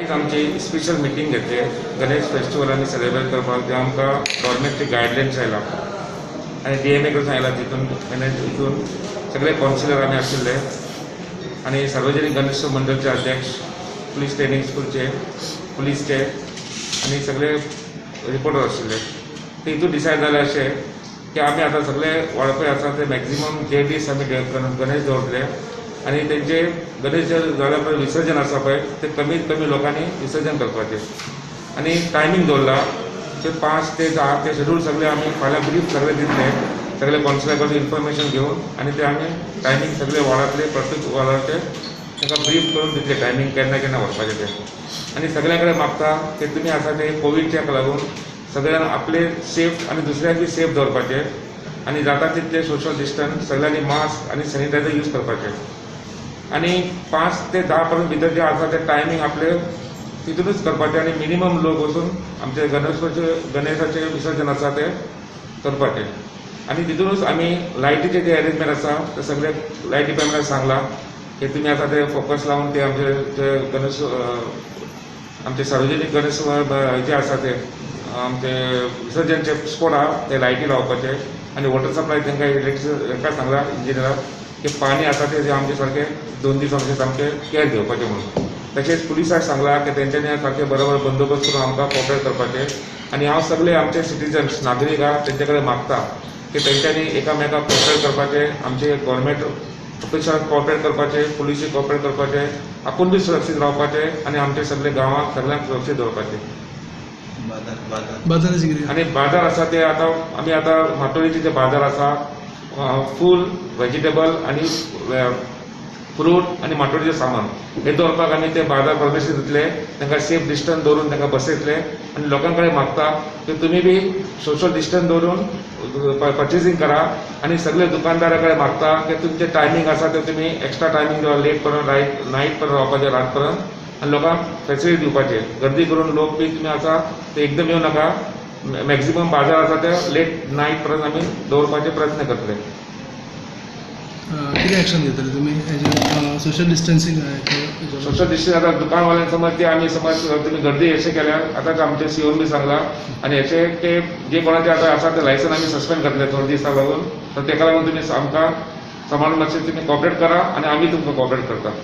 एक आमची special meeting घेतली गणेश फेस्टिवल आनी सेलिब्रेट करपाक जे आमकां गव्हर्मेंटची गायडलायन्स आयला आनी DMA कडून आयला तितून हितून सगळे कावन्सिलर आमी आशिल्ले आनी सार्वजनीक गणेश मंडळचे अध्यक्ष पुलीस ट्रेनिंग स्कूलचे पुलीसचे आनी सगळे रिपोर्टर आशिल्ले ते हितून डिसायड जालें अशें की आमी आतां सगळे वाळपय आसा ते मॅक्झिमम जे दीस आमी गणेश दवरतले आनी तेंचे गणेश जे जाल्या पळय विसर्जन आसा पळय ते कमीत कमी लोकांनी विसर्जन करपाचें आनी टायमींग दवरला ते 5 ते 10 ते शेड्यूल सगळे आमी फाल्यां ब्रीफ सगळे दितले सगळे कावन्सिलर कडून इन्फॉर्मेशन घेवन आनी ते आमी टायमींग सगळे वार्डांतले प्रत्येक वार्डाचे तांकां ब्रीफ करून दितले टायमींग केन्ना केन्ना वचपाचें तें आनी सगळ्यां कडेन मागता की तुमी आसा ते कोविडच्या लागून सगळ्यांना आपले सेफ आनी दुसऱ्यांक बी सेफ दवरपाचें आनी जाता तितले सोशल डिस्टन्स सगळ्यांनी मास्क आनी सॅनिटायझर यूज करपाचें आनी 5 ते 10 पर्यंत भितर जे आसा ते टायमींग आपले तितूनच करपाचें आनी मिनिमम लोक वचून आमचे गणेशाचें विसर्जन आसा ते करपाचें आनी तितूनच आमी लायटीचे जे अरेंजमेंट आसा ते सगळे लायट डिपार्टमेंटाक सांगलां की तुमी आसा ते फोकस लावन ते आमचे जे गणेश आमचे सार्वजनीक गणेश जे आसा ते आमचे विसर्जनचे स्पॉट आहा ते लायटी लावपाचे आनी वॉटर सप्लाय तांकां हाका सांगला इंजिनियराक की पाणी आसा ते आमचे सारके 2 दीस आमचे सामके कॅर घेवपाचें म्हणून तशेंच पुलिसाक सांगलां की तेंच्यांनी सारके बरोबर बंदोबस्त करून आमकां कॉपरेट करपाचें आनी हांव सगळे आमचे सिटीजन्स नागरीक आहा तेंचे कडेन मागता की तेंच्यांनी एकामेकाक कॉपरेट करपाचें आमचे गव्हर्मेंट ऑफिसरांक कॉपरेट करपाचें पुलिसीक कॉपरेट करपाचें आपूण बी सुरक्षीत रावपाचें आनी आमचे सगळे गांवांत सगळ्यांक सुरक्षीत दवरपाचें आनी बाजार आसा ते आतां आमी आतां माटोळीचे जे बाजार आसा फूल व्हेजिटेबल आनी फ्रूट आनी माटोळीचें सामान हे दवरपाक आमी ते बाजार परमिशन दितले तांकां सेफ डिस्टन्स दवरून तांकां बसयतले आनी लोकां कडेन मागता की तुमी बी सोशल डिस्टन्स दवरून पर्चेसींग करा आनी सगळे दुकानदारा कडेन मागता की तुमचे टायमींग आसा ते तुमी एक्स्ट्रा टायमींग लेट पर्यंत नायट पर्यंत रावपाचें रात पर्यंत आनी लोकांक फॅसिलिटी दिवपाची गर्दी करून लोक बी तुमी आसा ते एकदम येवं नाका मॅक्झिमम बाजार आसा ते लेट नायट पर्यंत आमी दवरपाचे प्रयत्न करतले किती ॲक्शन घेतले तुम्ही सोशल डिस्टन्सिंग सोशल डिस्टन्स आता दुकानवाल्यांक समज ते आमी समज तुम्ही गर्दी अशें केल्यार आतां आमचे सीओन बी सांगला आनी अशें ते जे कोणाचे आतां आसा ते लायसन आमी सस्पेंड करतले 2 दिसाक लागून तर तेका लागून तुमी आमकां सांबाळून मातशें तुमी कॉपरेट करा आनी आमी तुमकां कॉपरेट करता